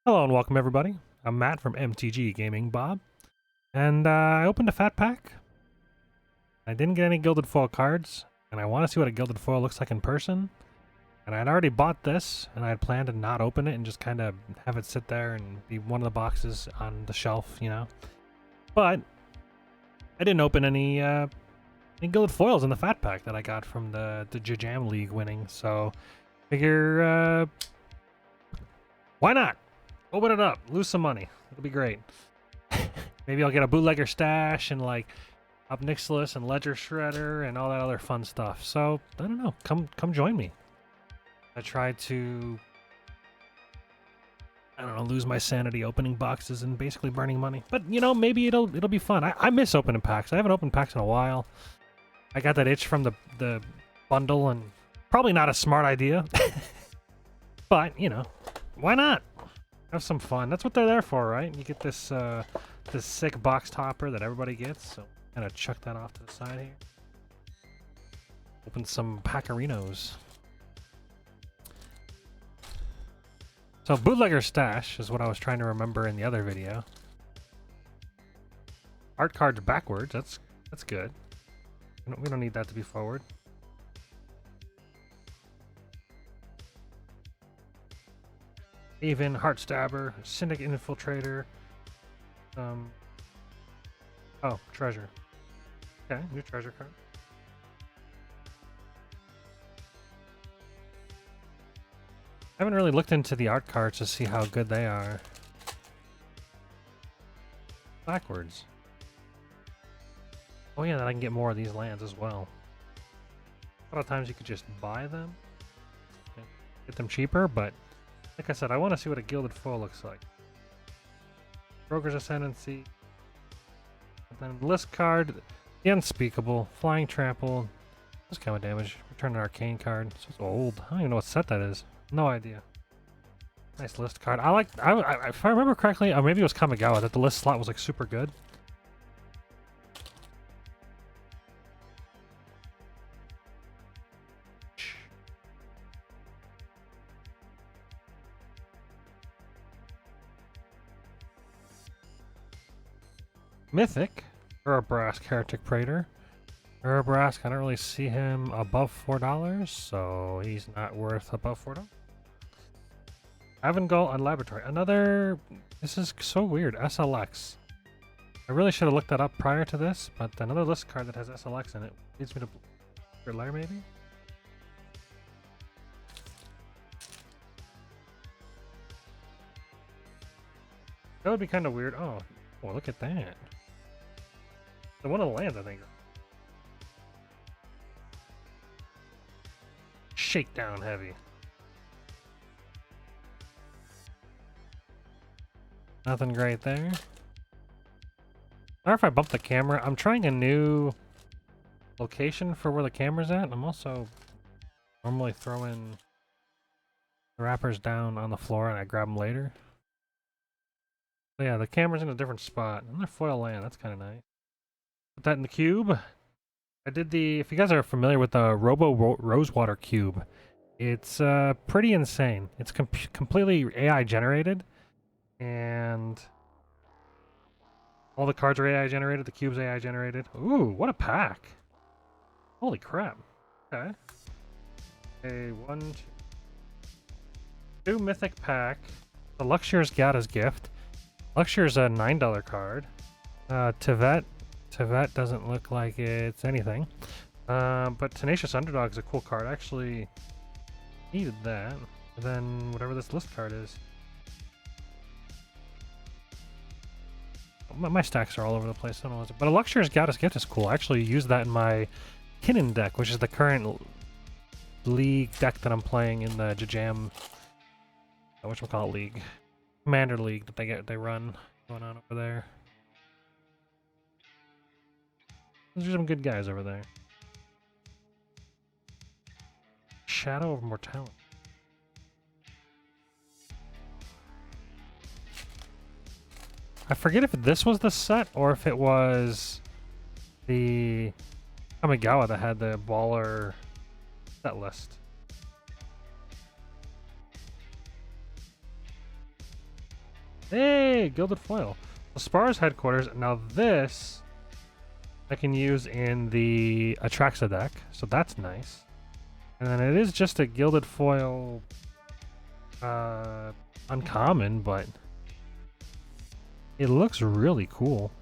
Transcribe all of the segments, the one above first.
Hello and welcome everybody. I'm Matt from MTG Gaming Bob, and I opened a fat pack. I didn't get any Gilded Foil cards, and I want to see what a Gilded Foil looks like in person. And I'd already bought this, and I had planned to not open it and just kind of have it sit there and be one of the boxes on the shelf, you know. But I didn't open any Gilded Foils in the fat pack that I got from the Jam League winning, so figure why not? Open it up, lose some money. It'll be great. Maybe I'll get a bootlegger stash and like Obnixilis and Ledger Shredder and all that other fun stuff. So I don't know. Come join me. I tried to, I don't know, lose my sanity opening boxes and basically burning money. But you know, maybe it'll be fun. I miss opening packs. I haven't opened packs in a while. I got that itch from the bundle, and probably not a smart idea. But you know, why not? Have some fun. That's what they're there for, right? You get this this sick box topper that everybody gets. So kind of chuck that off to the side here. Open some Packarinos. So bootlegger stash is what I was trying to remember in the other video. Art cards backwards. That's good. We don't need that to be forward. Even Heartstabber, Syndicate Infiltrator. Oh, treasure. Okay, new treasure card. I haven't really looked into the art cards to see how good they are. Backwards. Oh yeah, then I can get more of these lands as well. A lot of times you could just buy them. Get them cheaper, but like I said, I want to see what a Gilded Foil looks like. Broker's Ascendancy. And then the list card, the Unspeakable, Flying Trample. This kind of damage. Return an Arcane card. So it's old. I don't even know what set that is. No idea. Nice list card. If I remember correctly, or maybe it was Kamigawa, that the list slot was like super good. Mythic, Urabrask Heretic Praetor. Urabrask, I don't really see him above $4, so he's not worth above $4. Avangul and Laboratory. Another, this is so weird, SLX. I really should have looked that up prior to this, but another list card that has SLX in it leads me to Lair maybe? That would be kind of weird. Oh, look at that. The one of the lands, I think. Shakedown heavy. Nothing great there. Sorry if I bumped the camera. I'm trying a new location for where the camera's at. I'm also normally throwing the wrappers down on the floor and I grab them later. But yeah, the camera's in a different spot. Another foil land. That's kind of nice. Put that in the cube. I did the, if you guys are familiar with the Rosewater cube, it's pretty insane. It's completely AI generated, and all the cards are AI generated, the cube's AI generated. Ooh, what a pack. Holy crap. Okay. Okay, two mythic pack. The Luxure's Gata's Gift. Luxure's a $9 card. Tevet doesn't look like it's anything. But Tenacious Underdog is a cool card. I actually needed that. And then whatever this list card is. My stacks are all over the place. I don't know what's it. But a Luxure's Gata's Gift is cool. I actually used that in my Kinnan deck, which is the current league deck that I'm playing in the Jam. Whatchamacallit league. Commander League that they run going on over there. Those are some good guys over there. Shadow of Mortality. I forget if this was the set or if it was the Kamigawa that had the baller set list. Hey, gilded foil. The Spar's headquarters. Now this I can use in the Atraxa deck, so that's nice. And then it is just a gilded foil uncommon, but it looks really cool.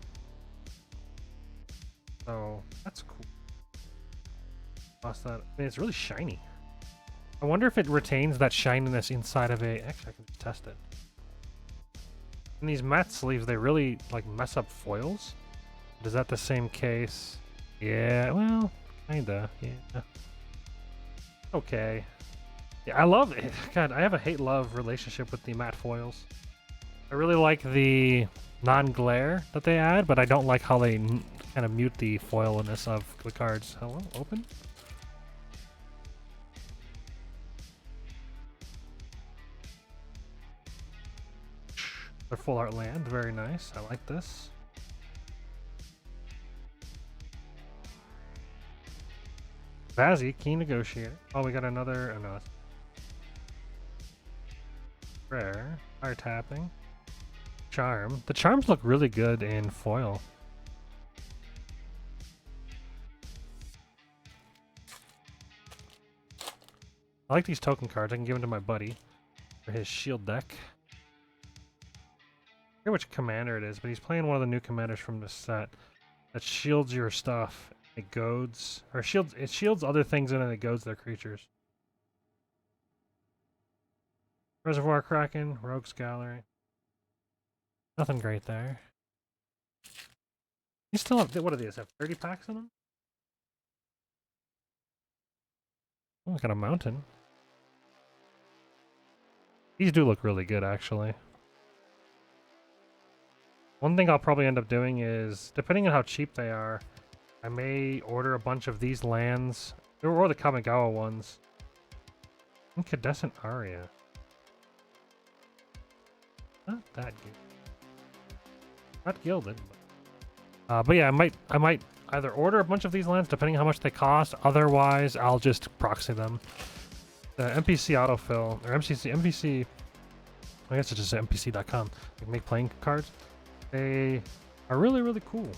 So that's cool. Lost that. I mean, it's really shiny. I wonder if it retains that shininess inside of a. Actually, I can just test it. In these matte sleeves, they really like mess up foils. Is that the same case? Yeah, well, kinda. Yeah. Okay. Yeah, I love it. God, I have a hate-love relationship with the matte foils. I really like the non-glare that they add, but I don't like how they kind of mute the foilness of the cards. Hello, open? They're full art land, very nice. I like this. Vazzy, Keen Negotiator. Oh, we got another. Oh no, it's rare. Fire tapping. Charm. The charms look really good in foil. I like these token cards. I can give them to my buddy for his shield deck. I forget which commander it is, but he's playing one of the new commanders from this set that shields your stuff. It goads, or shields. It shields other things and then it goads their creatures. Reservoir Kraken, Rogue's Gallery. Nothing great there. You still have, what do these have? 30 packs in them? Oh, I got a mountain. These do look really good, actually. One thing I'll probably end up doing is, depending on how cheap they are, I may order a bunch of these lands, or the Kamigawa ones. Incandescent Aria. Not that good. Not gilded. But yeah, I might either order a bunch of these lands, depending on how much they cost. Otherwise, I'll just proxy them. The NPC autofill, or NPC, I guess it's just NPC.com. Like make playing cards. They are really, really cool.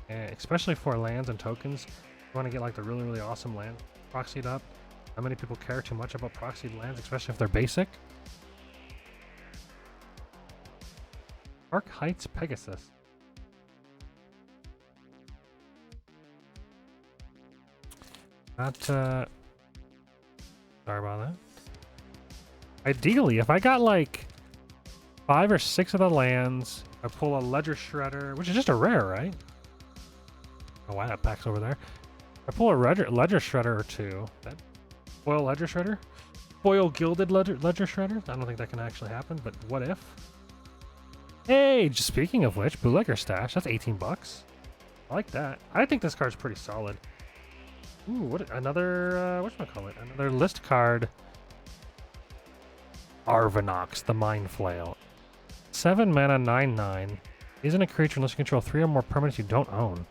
Especially for lands and tokens. You want to get like the really, really awesome land proxied up. How many people care too much about proxied lands, especially if they're basic? Park Heights Pegasus. Not, sorry about that. Ideally, if I got like 5 or 6 of the lands, I pull a Ledger Shredder, which is just a rare, right? Oh, wow, that pack's over there. I pull a Ledger Shredder or 2. That foil Ledger Shredder? Foil Gilded Ledger Shredder? I don't think that can actually happen, but what if? Hey, just speaking of which, Bootlegger Stash, that's 18 bucks. I like that. I think this card's pretty solid. Ooh, what another whatchamacallit? Another list card. Arvinox, the Mind Flail. 7 mana, 9/9. Isn't a creature unless you control 3 or more permanents you don't own.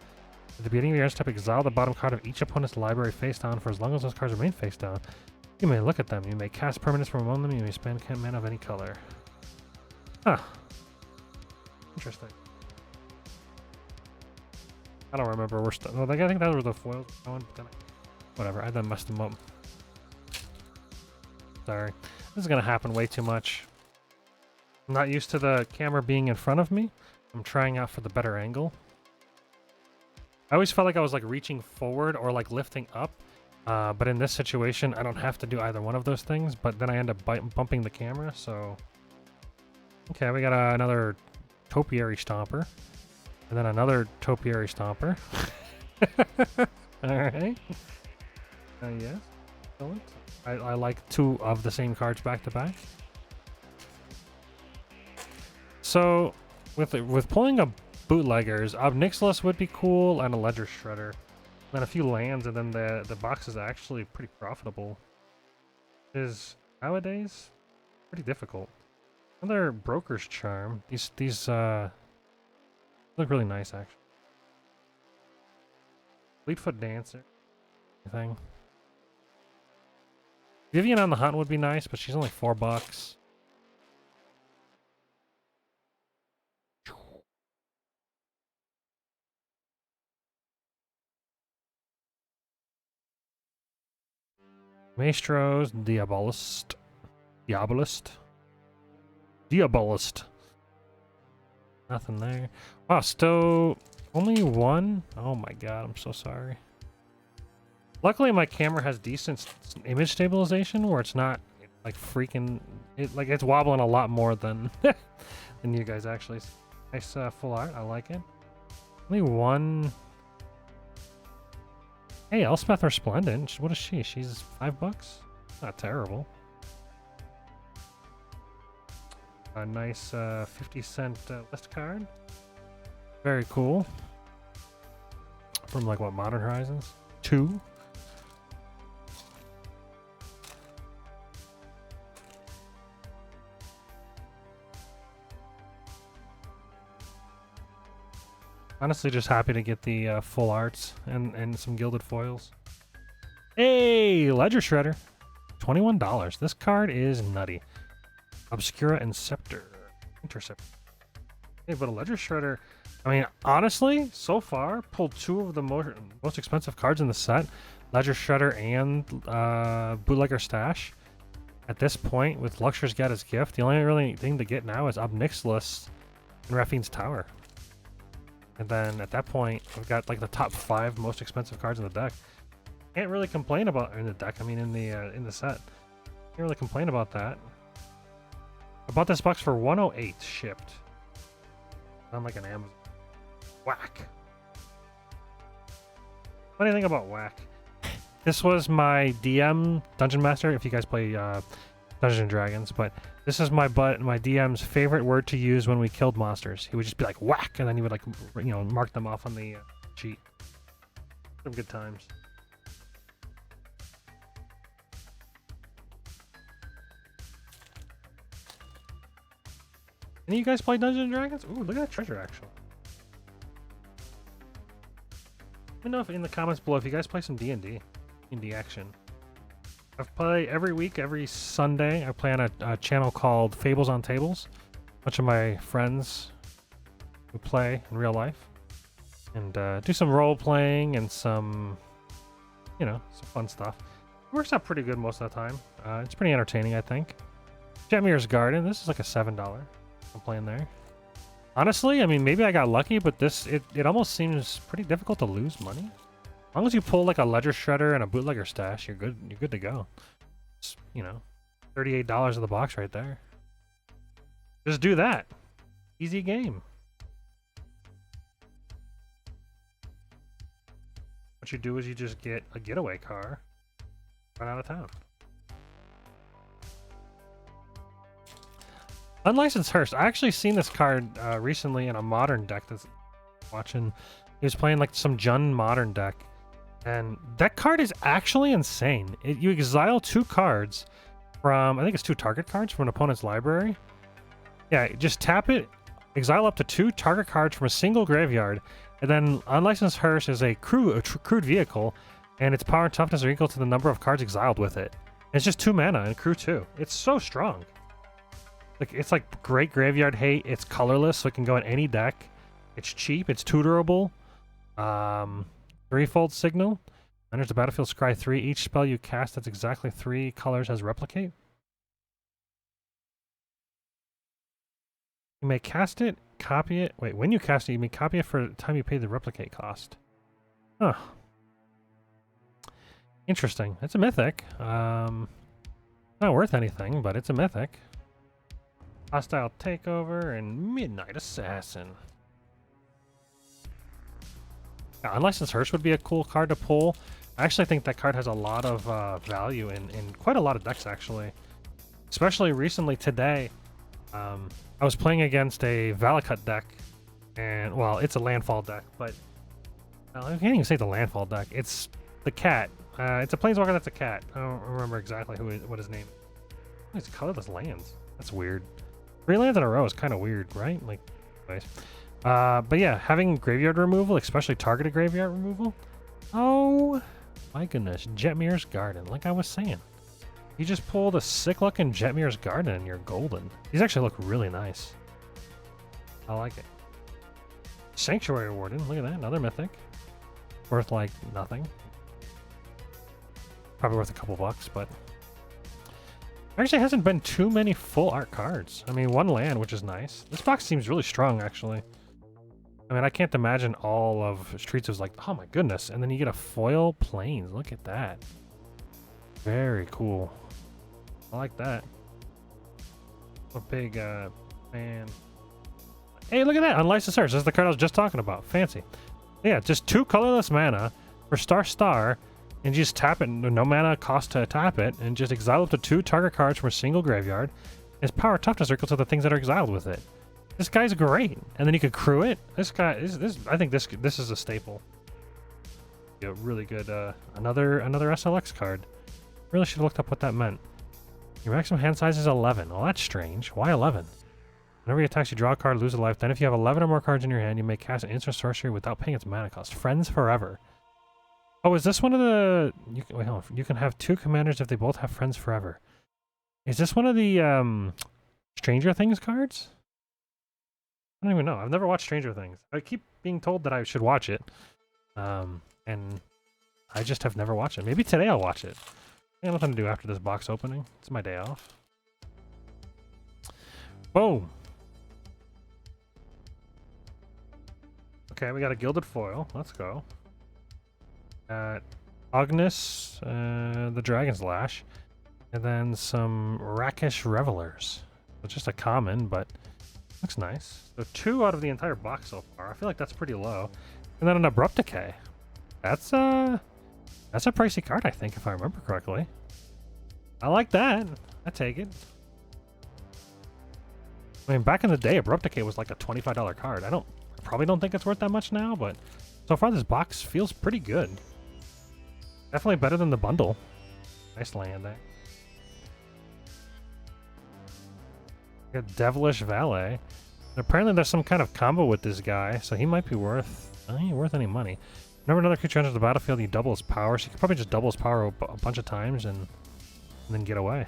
At the beginning of your end step, exile the bottom card of each opponent's library face down for as long as those cards remain face down. You may look at them. You may cast permanents from among them. You may spend mana of any color. Huh. Interesting. I don't remember. We're still. Well, I think that was the foils. Whatever. I done messed them up. Sorry. This is gonna happen way too much. I'm not used to the camera being in front of me. I'm trying out for the better angle. I always felt like I was like reaching forward or like lifting up. But in this situation, I don't have to do either one of those things. But then I end up bumping the camera. So. Okay, we got another Topiary Stomper. And then another Topiary Stomper. Alright. Yes. Excellent. I like 2 of the same cards back to back. So, with pulling a Bootleggers, Obnixilis would be cool, and a Ledger Shredder. Then a few lands, and then the box is actually pretty profitable. Is nowadays pretty difficult. Another Broker's Charm. These look really nice, actually. Fleetfoot Dancer. Anything. Vivian on the Hunt would be nice, but she's only $4. Maestros, Diabolist. Diabolist. Nothing there. Wow, still only one? Oh my god, I'm so sorry. Luckily, my camera has decent image stabilization where it's not like freaking... it's wobbling a lot more than, than you guys actually. Nice full art, I like it. Only one... Hey, Elspeth Resplendent. What is she? She's $5? Not terrible. A nice 50-cent list card. Very cool. From like what, Modern Horizons 2? Honestly, just happy to get the full arts and some gilded foils. Hey, Ledger Shredder. $21. This card is nutty. Obscura Interceptor. Hey, but a Ledger Shredder... I mean, honestly, so far, pulled two of the most expensive cards in the set. Ledger Shredder and Bootlegger Stash. At this point, with Luxor's Gadda's Gift, the only really thing to get now is Obnixilis and Raphine's Tower. And then at that point, we've got like the top 5 most expensive cards in the deck. Can't really complain about in the deck. I mean, in the set, can't really complain about that. I bought this box for $108 shipped. Sound like an Amazon. Whack. Funny thing about Whack. This was my DM Dungeon Master. If you guys play Dungeons and Dragons, but this is my DM's favorite word to use when we killed monsters. He would just be like whack, and then he would like mark them off on the sheet. Some good times. Any of you guys play Dungeons and Dragons? Ooh, look at that treasure actually. Let me know if in the comments below if you guys play some D&D action. I play every week, every Sunday. I play on a channel called Fables on Tables. A bunch of my friends who play in real life. And do some role playing and some, some fun stuff. It works out pretty good most of the time. It's pretty entertaining, I think. Jetmir's Garden. This is like a $7. I'm playing there. Honestly, I mean, maybe I got lucky, but it almost seems pretty difficult to lose money. As long as you pull like a Ledger Shredder and a Bootlegger Stash, you're good. You're good to go. It's, $38 of the box right there. Just do that. Easy game. What you do is you just get a getaway car, run out of town. Unlicensed Hearst. I actually seen this card recently in a modern deck that's watching. He was playing like some Jund modern deck. And that card is actually insane. You exile 2 cards from, I think it's 2 target cards from an opponent's library. Yeah, just tap it, exile up to 2 target cards from a single graveyard, and then Unlicensed Hearse is a crewed vehicle, and its power and toughness are equal to the number of cards exiled with it. And it's just 2 mana and crew 2. It's so strong. It's like great graveyard hate. It's colorless, so it can go in any deck. It's cheap. It's tutorable. Threefold Signal. Enters the battlefield, scry 3. Each spell you cast that's exactly 3 colors has Replicate. You may cast it, copy it. Wait, when you cast it, you may copy it for the time you pay the Replicate cost. Huh. Interesting. It's a mythic. Not worth anything, but it's a mythic. Hostile Takeover and Midnight Assassin. Yeah, Unlicensed Hearse would be a cool card to pull. I actually think that card has a lot of value in quite a lot of decks, actually. Especially recently today, I was playing against a Valakut deck, and, well, it's a landfall deck, but I can't even say the landfall deck. It's the cat. It's a Planeswalker that's a cat. I don't remember exactly what his name is. It's colorless lands. That's weird. 3 lands in a row is kind of weird, right? Like, anyways. But yeah, having graveyard removal, especially targeted graveyard removal. Oh my goodness, Jetmir's Garden. Like I was saying, you just pulled a sick looking Jetmir's Garden and you're golden. These actually look really nice. I like it. Sanctuary Warden. Look at that, another mythic. Worth like nothing. Probably worth a couple bucks, but actually hasn't been too many full art cards. I mean, one land, which is nice. This box seems really strong, actually. I mean, I can't imagine all of Streets was like, oh my goodness. And then you get a foil Plains. Look at that. Very cool. I like that. A big fan. Hey, look at that. Unlicensed Search. This is the card I was just talking about. Fancy. Yeah, just 2 colorless mana for Star, and you just tap it. No mana cost to tap it, and just exile up to 2 target cards from a single graveyard. Its power toughness equals to the things that are exiled with it. This guy's great. And then you could crew it. This guy is this. I think this is a staple. Yeah, really good. Another SLX card. Really should have looked up what that meant. Your maximum hand size is 11. Well, that's strange. Why 11? Whenever he attacks, you draw a card, lose a life. Then if you have 11 or more cards in your hand, you may cast an instant sorcery without paying its mana cost. Friends Forever. Oh, is this one of the... wait, hold on. You can have 2 commanders if they both have Friends Forever. Is this one of the Stranger Things cards? I don't even know. I've never watched Stranger Things. I keep being told that I should watch it. And I just have never watched it. Maybe today I'll watch it. I got nothing to do after this box opening. It's my day off. Boom. Okay, we got a Gilded Foil. Let's go. Agnes, the Dragon's Lash. And then some Rakish Revelers. So just a common, but looks nice. So 2 out of the entire box so far. I feel like that's pretty low. And then an Abrupt Decay. That's a pricey card, I think, if I remember correctly. I like that. I take it. I mean, back in the day, Abrupt Decay was like a $25 card. I probably don't think it's worth that much now, but so far this box feels pretty good. Definitely better than the bundle. Nice land there. Got Devilish Valet. And apparently there's some kind of combo with this guy, so he might be worth... he ain't worth any money. Whenever another creature enters the battlefield, you double his power. So you could probably just double his power a bunch of times and then get away.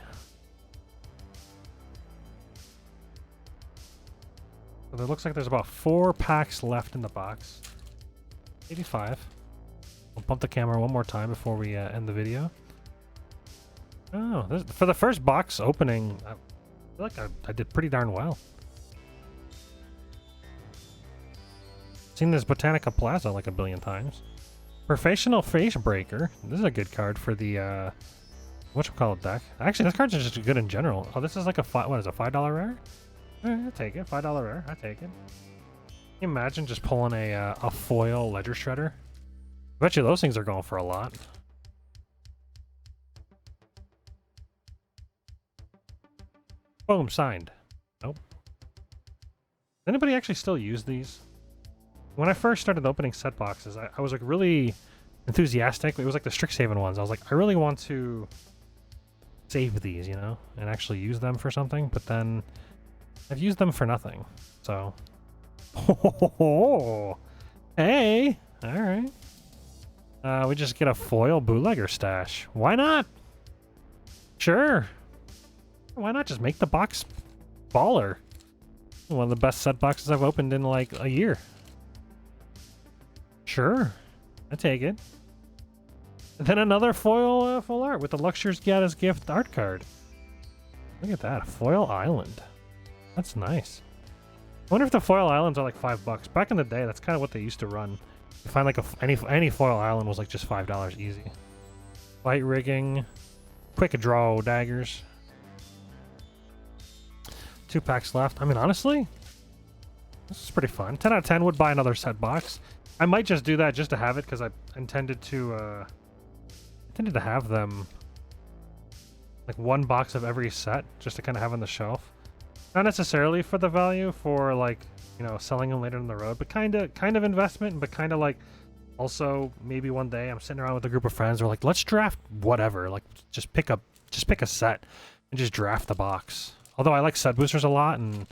So it looks like there's about 4 packs left in the box. 85. I'll bump the camera one more time before we end the video. Oh, for the first box opening, I feel like I did pretty darn well. Seen this Botanica Plaza like a billion times. Professional Face Breaker. This is a good card for the whatchamacallit deck. Actually, this card's just good in general. Oh, this is like a what is it, $5 rare? I take it. $5 rare. I take it. Can you imagine just pulling a foil Ledger Shredder? I bet you those things are going for a lot. Boom, signed. Nope. Does anybody actually still use these? When I first started opening set boxes, I was like really enthusiastic. It was like the Strixhaven ones. I was like, I really want to save these, you know, and actually use them for something. But then I've used them for nothing. So, hey, all right. We just get a foil bootlegger stash. Why not? Sure. Why not just make the box baller? One of the best set boxes I've opened in like a year. Sure, I take it. And then another foil full art with the Luxure's Gatta's Gift art card. Look at that, a foil island. That's nice. I wonder if the foil islands are like $5. Back in the day, that's kind of what they used to run. You find like any foil island was like just $5 easy. Light rigging, quick draw daggers. 2 packs left. I mean, honestly, this is pretty fun. 10 out of 10 would buy another set box. I might just do that just to have it because I intended to have them like 1 box of every set just to kind of have on the shelf. Not necessarily for the value, for like, you know, selling them later in the road, but kind of investment, but kind of like also maybe one day I'm sitting around with a group of friends. We're like, let's draft whatever. Like just pick a set and just draft the box. Although I like set boosters a lot, and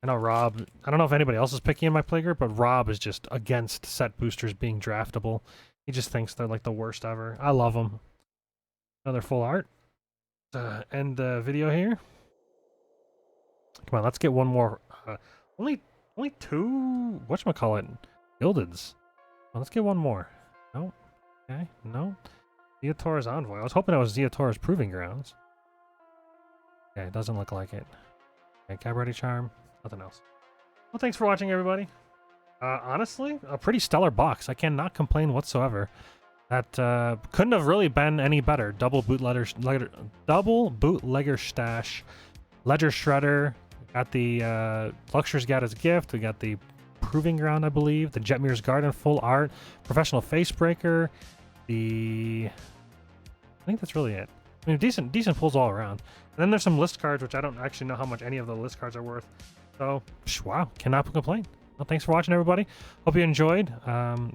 I know Rob, I don't know if anybody else is picky in my playgroup, but Rob is just against set boosters being draftable. He just thinks they're like the worst ever. I love them. Another full art. End the video here. Come on, let's get one more. Only 2, whatchamacallit, Gildeds. Well, let's get one more. No. Okay, no. Ziator's Envoy. I was hoping it was Ziator's Proving Grounds. Okay, it doesn't look like it. Okay, Cabaret Charm. Nothing else. Well, thanks for watching, everybody. Honestly, a pretty stellar box. I cannot complain whatsoever. That couldn't have really been any better. Double bootlegger stash, Ledger Shredder. Got the Luxury's Guide as a gift. We got the Proving Ground, I believe. The Jetmir's Garden full art. Professional Facebreaker. I think that's really it. I mean, decent pulls all around. And then there's some list cards, which I don't actually know how much any of the list cards are worth. So, wow, cannot complain. Well, thanks for watching, everybody. Hope you enjoyed.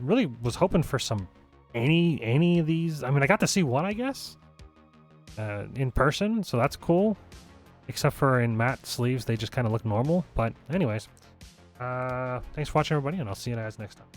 Really was hoping for some any of these. I mean, I got to see one, I guess, in person, so that's cool. Except for in matte sleeves, they just kind of look normal. But anyways, thanks for watching, everybody, and I'll see you guys next time.